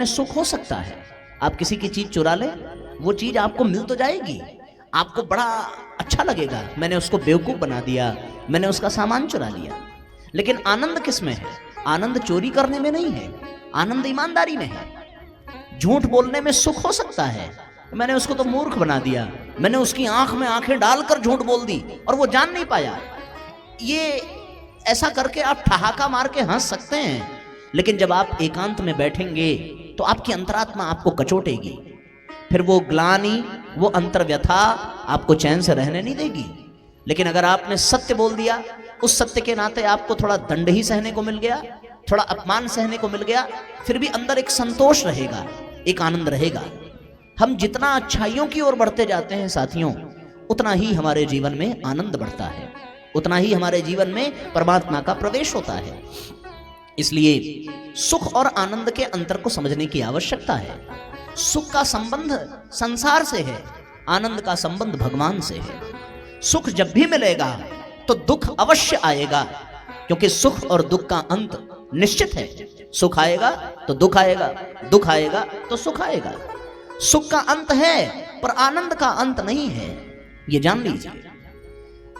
सुख हो सकता है। आप किसी की चीज चुरा ले, वो चीज आपको मिल तो जाएगी, आपको बड़ा अच्छा लगेगा, मैंने उसको बेवकूफ बना दिया, मैंने उसका सामान चुरा लिया। लेकिन आनंद किस में है? आनंद चोरी करने में नहीं है, आनंद ईमानदारी में है। झूठ बोलने में सुख हो सकता है, मैंने उसको तो मूर्ख बना दिया, मैंने उसकी आंख में आंखें डालकर झूठ बोल दी और वो जान नहीं पाया। ये ऐसा करके आप ठहाका मार के हंस सकते हैं, लेकिन जब आप एकांत में बैठेंगे तो आपकी अंतरात्मा आपको कचोटेगी, फिर वो ग्लानि, वो अंतर्व्यथा आपको चैन से रहने नहीं देगी। लेकिन अगर आपने सत्य बोल दिया, उस सत्य के नाते आपको थोड़ा दंड ही सहने को मिल गया, थोड़ा अपमान सहने को मिल गया, फिर भी अंदर एक संतोष रहेगा, एक आनंद रहेगा। हम जितना अच्छाइयों की ओर बढ़ते जाते हैं साथियों, उतना ही हमारे जीवन में आनंद बढ़ता है, उतना ही हमारे जीवन में परमात्मा का प्रवेश होता है। इसलिए सुख और आनंद के अंतर को समझने की आवश्यकता है। सुख का संबंध संसार से है, आनंद का संबंध भगवान से है। सुख जब भी मिलेगा तो दुख अवश्य आएगा, क्योंकि सुख और दुख का अंत निश्चित है। सुख आएगा तो दुख आएगा, दुख आएगा तो सुख आएगा। सुख का अंत है पर आनंद का अंत नहीं है, ये जान लीजिए।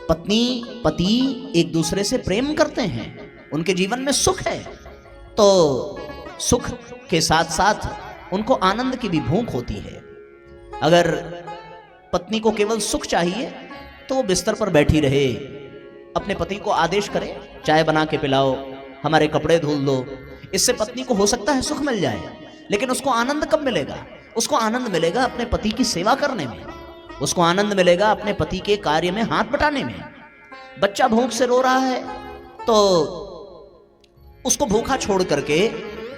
पत्नी पति एक दूसरे से प्रेम करते हैं, उनके जीवन में सुख है, तो सुख के साथ साथ उनको आनंद की भी भूख होती है। अगर पत्नी को केवल सुख चाहिए तो वो बिस्तर पर बैठी रहे, अपने पति को आदेश करे चाय बना के पिलाओ, हमारे कपड़े धुल दो, इससे पत्नी को हो सकता है सुख मिल जाए। लेकिन उसको आनंद कब मिलेगा? उसको आनंद मिलेगा अपने पति की सेवा करने में, उसको आनंद मिलेगा अपने पति के कार्य में हाथ बटाने में। बच्चा भूख से रो रहा है तो उसको भूखा छोड़ करके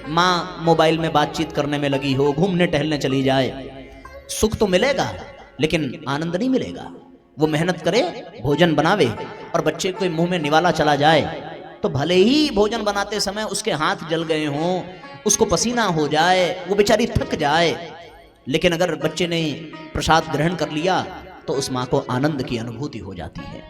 माँ मोबाइल में बातचीत करने में लगी हो, घूमने टहलने चली जाए, सुख तो मिलेगा लेकिन आनंद नहीं मिलेगा। वो मेहनत करे, भोजन बनावे और बच्चे के मुंह में निवाला चला जाए, तो भले ही भोजन बनाते समय उसके हाथ जल गए हों, उसको पसीना हो जाए, वो बेचारी थक जाए, लेकिन अगर बच्चे ने प्रसाद ग्रहण कर लिया तो उस माँ को आनंद की अनुभूति हो जाती है।